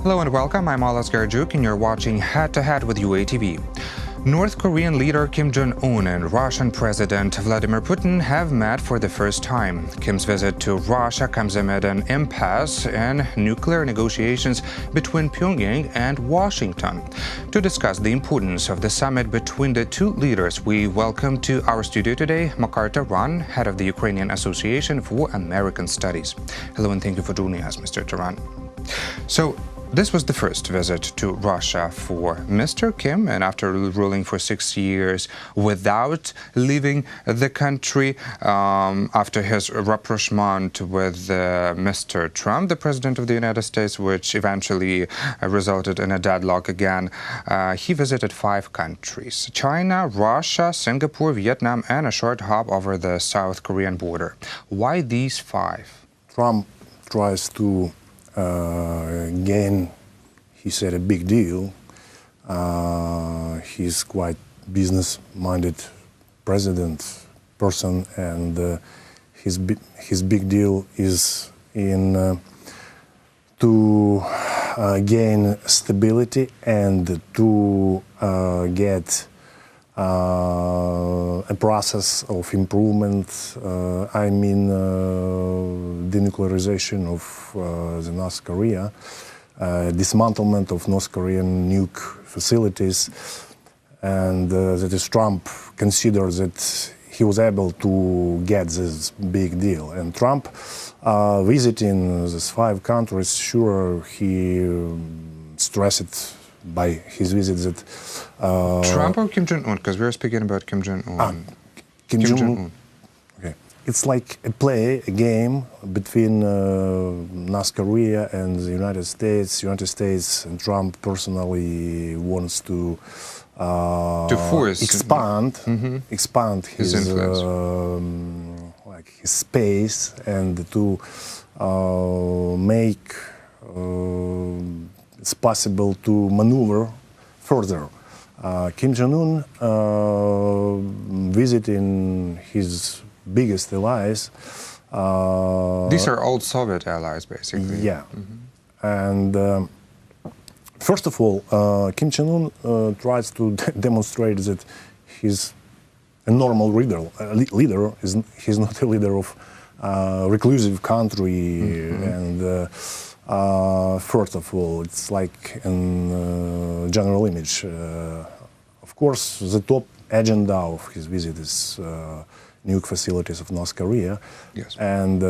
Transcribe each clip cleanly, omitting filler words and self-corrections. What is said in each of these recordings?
Hello and welcome, I'm Alas Garjuk and you're watching Head to Head with UATV. North Korean leader Kim Jong-un and Russian President Vladimir Putin have met for the first time. Kim's visit to Russia comes amid an impasse in nuclear negotiations between Pyongyang and Washington. To discuss the importance of the summit between the two leaders, we welcome to our studio today Makar Taran, head of the Ukrainian Association for American Studies. Hello and thank you for joining us, Mr. Taran. So, this was the first visit to Russia for Mr. Kim, and after ruling for 6 years without leaving the country, after his rapprochement with Mr. Trump, the President of the United States, which eventually resulted in a deadlock again, he visited 5 countries: China, Russia, Singapore, Vietnam, and a short hop over the South Korean border. Why these 5? Trump tries to gain, he said, a big deal. He's quite business-minded person, and his big deal is in to gain stability and to get a process of improvement, denuclearization of the North Korea, dismantlement of North Korean nuke facilities, and that is Trump considers that he was able to get this big deal. And Trump visiting these 5 countries, sure, he stressed by his visit that Trump or Kim Jong-un? Because we're speaking about Kim Jong-un. Kim Jong-un. Okay. It's like a game between North Korea and the United States. United States and Trump personally wants to force expand his influence, his space, and to make it's possible to maneuver further. Kim Jong-un visiting his biggest allies. These are old Soviet allies, basically. Yeah. And first of all, Kim Jong-un tries to demonstrate that he's a normal leader. He's not a leader of reclusive country, and first of all, it's like a general image. Of course, the top agenda of his visit is nuke facilities of North Korea. Yes. And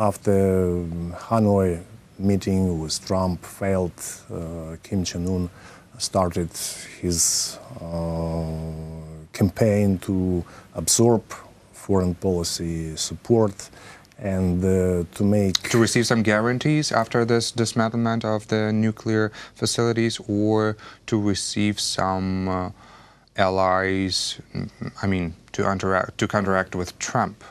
after Hanoi meeting with Trump failed, Kim Jong-un started his campaign to absorb foreign policy support and to receive some guarantees after this dismantlement of the nuclear facilities, or to receive some allies, to counteract with Trump.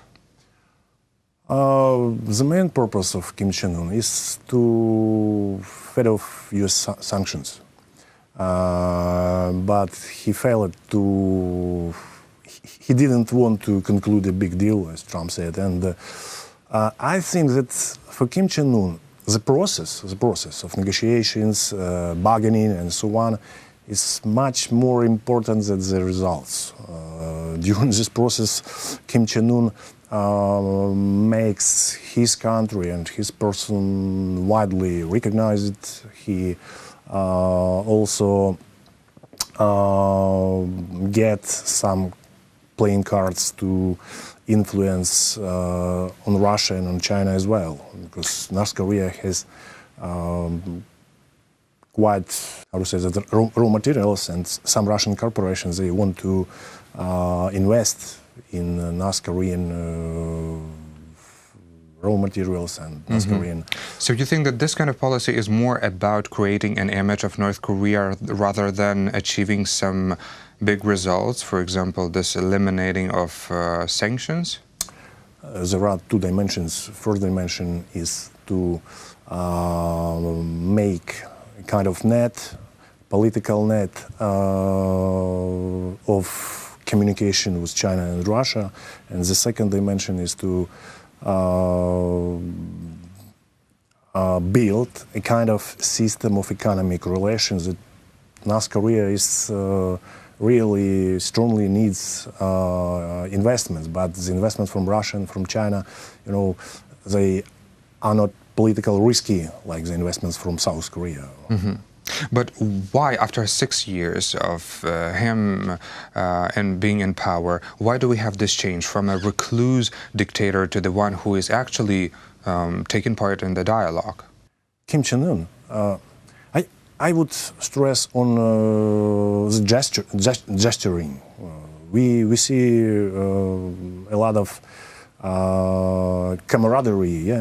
The main purpose of Kim Jong-un is to fend off U.S. sanctions, but he failed to. He didn't want to conclude a big deal, as Trump said, and. I think that for Kim Jong-un, the process of negotiations, bargaining, and so on, is much more important than the results. During this process, Kim Jong-un makes his country and his person widely recognized. He also gets some playing cards to influence on Russia and on China as well, because North Korea has quite, how to say that, raw materials, and some Russian corporations, they want to invest in North Korean raw materials and North Korean. So you think that this kind of policy is more about creating an image of North Korea rather than achieving some big results, for example, this eliminating of sanctions? There are 2 dimensions. First dimension is to make a kind of political net of communication with China and Russia. And the second dimension is to build a kind of system of economic relations that North Korea is really strongly needs investments, but the investment from Russia and from China, they are not politically risky like the investments from South Korea. Mm-hmm. But why, after 6 years of him and being in power, why do we have this change from a recluse dictator to the one who is actually taking part in the dialogue? Kim Jong-un, I would stress on the gesturing. We see a lot of camaraderie,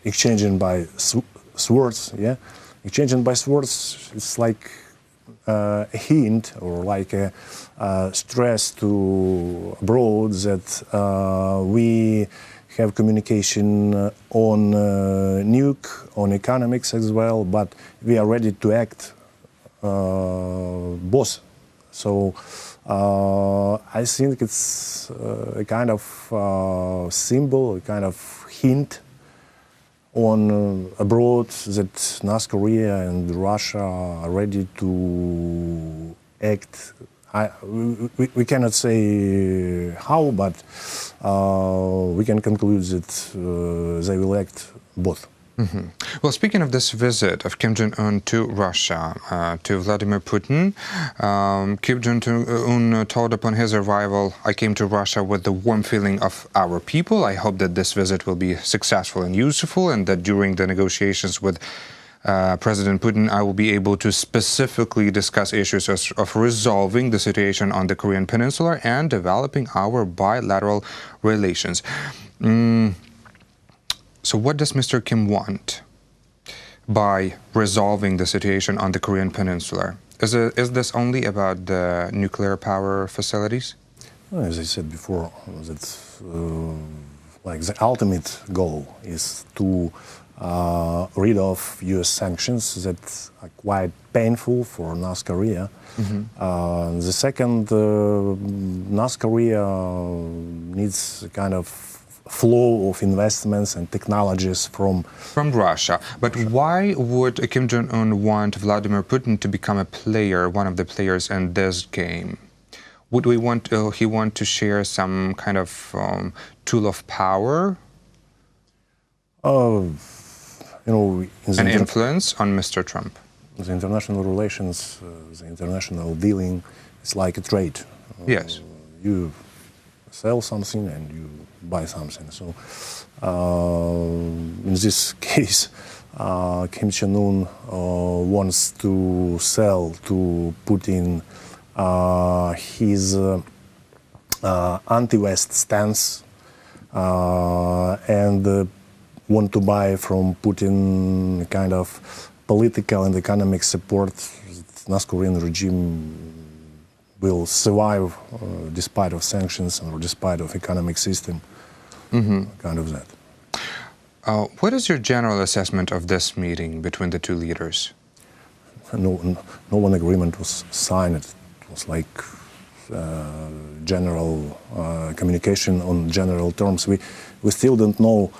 exchanging by swords, Exchanging by swords, it's like a hint or like a stress to abroad that we have communication on nuke, on economics as well, but we are ready to act both. So I think it's a kind of symbol, a kind of hint on abroad that North Korea and Russia are ready to act. We cannot say how, but we can conclude that they will act both. Mm-hmm. Well, speaking of this visit of Kim Jong-un to Russia, to Vladimir Putin, Kim Jong-un told upon his arrival, "I came to Russia with the warm feeling of our people. I hope that this visit will be successful and useful, and that during the negotiations with President Putin, I will be able to specifically discuss issues of resolving the situation on the Korean Peninsula and developing our bilateral relations." So what does Mr. Kim want by resolving the situation on the Korean Peninsula? Is this only about the nuclear power facilities? Well, as I said before, that like the ultimate goal is to rid of U.S. sanctions that are quite painful for North Korea. Mm-hmm. The second, North Korea needs a kind of flow of investments and technologies from Russia. But why would Kim Jong-un want Vladimir Putin to become a player, one of the players in this game? Would he want to share some kind of tool of power? An influence on Mr. Trump? The international relations, the international dealing, it's like a trade. Yes. You sell something and you buy something. So in this case, Kim Jong-un wants to sell to Putin his anti-West stance and want to buy from Putin kind of political and economic support that North Korean regime will survive despite of sanctions or despite of economic system, kind of that. What is your general assessment of this meeting between the two leaders? No one agreement was signed. It was like general communication on general terms. We still don't know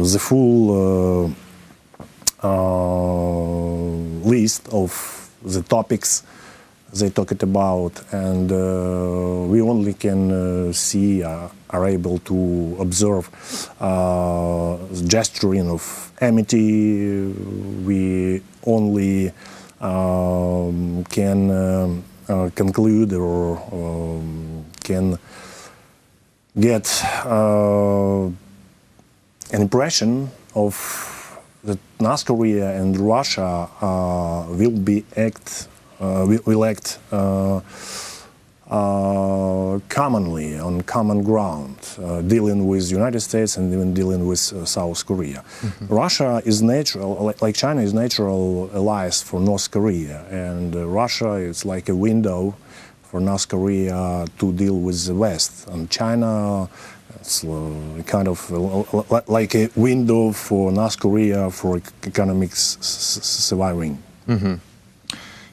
the full list of the topics they talked about, and we only can see, are able to observe gesturing of amity. We only can conclude or can get an impression of that North Korea and Russia will act commonly on common ground, dealing with United States and even dealing with South Korea. Mm-hmm. Russia is natural, like China is natural allies for North Korea, and Russia is like a window for North Korea to deal with the West, and China it's kind of like a window for North Korea for economic surviving. Mm-hmm.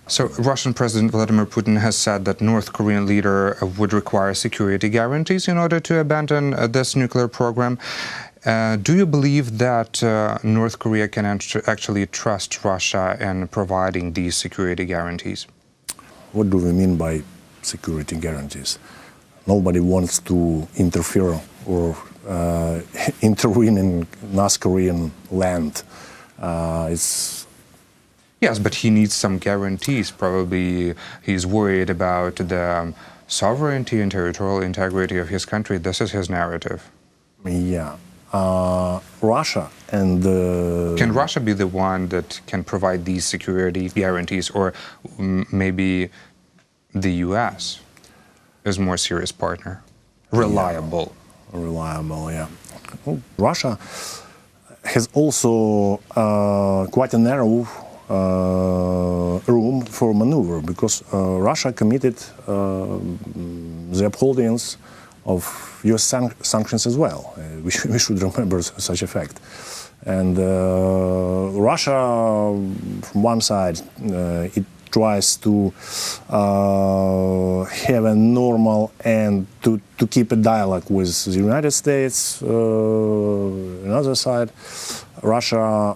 So Russian President Vladimir Putin has said that North Korean leader would require security guarantees in order to abandon this nuclear program. Do you believe that North Korea can actually trust Russia in providing these security guarantees? What do we mean by security guarantees? Nobody wants to interfere or intervene in North Korean land. Yes, but he needs some guarantees. Probably he's worried about the sovereignty and territorial integrity of his country. This is his narrative. Yeah. Russia and... Can Russia be the one that can provide these security guarantees, or maybe the U.S. is a more serious partner? Reliable. Yeah. Reliable, yeah. Well, Russia has also quite a narrow room for maneuver, because Russia committed the upholdings of U.S. sanctions as well. We should remember such a fact. And Russia, from one side, it tries to have a normal and to keep a dialogue with the United States. Another side, Russia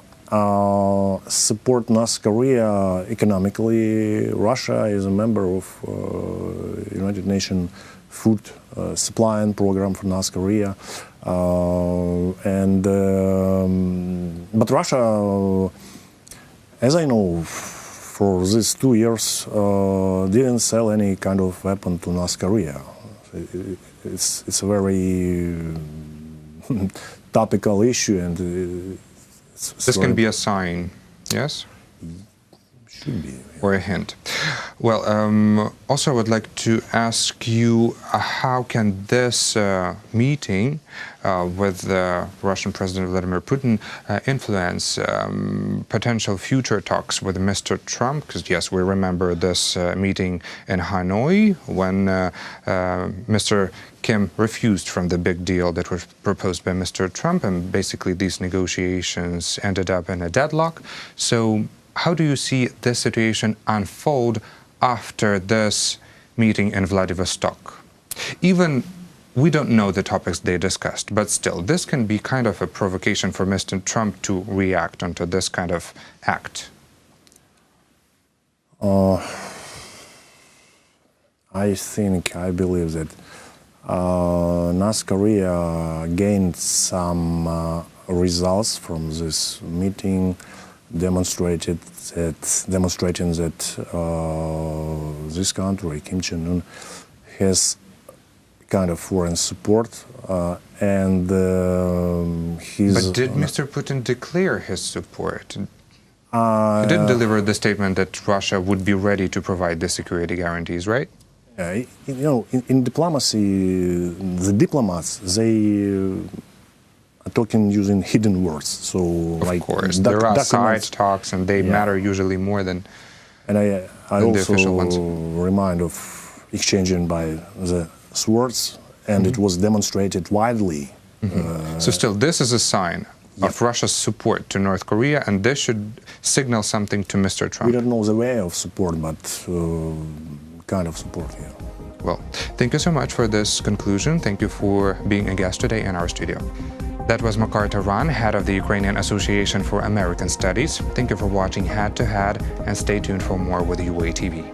support North Korea economically. Russia is a member of United Nations food supply program for North Korea, but Russia, as I know, for these 2 years didn't sell any kind of weapon to North Korea. It's a very topical issue, and this can be a sign, yes? Should be. Or a hint. Well, also I would like to ask you, how can this meeting with Russian President Vladimir Putin influence potential future talks with Mr. Trump? Because yes, we remember this meeting in Hanoi when Mr. Kim refused from the big deal that was proposed by Mr. Trump, and basically these negotiations ended up in a deadlock. So how do you see this situation unfold after this meeting in Vladivostok? Even we don't know the topics they discussed, but still, this can be kind of a provocation for Mr. Trump to react onto this kind of act. I believe that North Korea gained some results from this meeting, demonstrating that this country, Kim Jong-un, has kind of foreign support, and he's... But did Mr. Putin declare his support? He didn't deliver the statement that Russia would be ready to provide the security guarantees, right? You know, in diplomacy, the diplomats, they are talking using hidden words. So, of course, there are side talks, and they matter usually more than. And I than also the official ones. Remind of exchanging by the swords, and it was demonstrated widely. So still, this is a sign of Russia's support to North Korea, and this should signal something to Mr. Trump. We don't know the way of support, but kind of support, yeah. Well, thank you so much for this conclusion. Thank you for being a guest today in our studio. That was Makar Taran, head of the Ukrainian Association for American Studies. Thank you for watching Head to Head, and stay tuned for more with UA TV.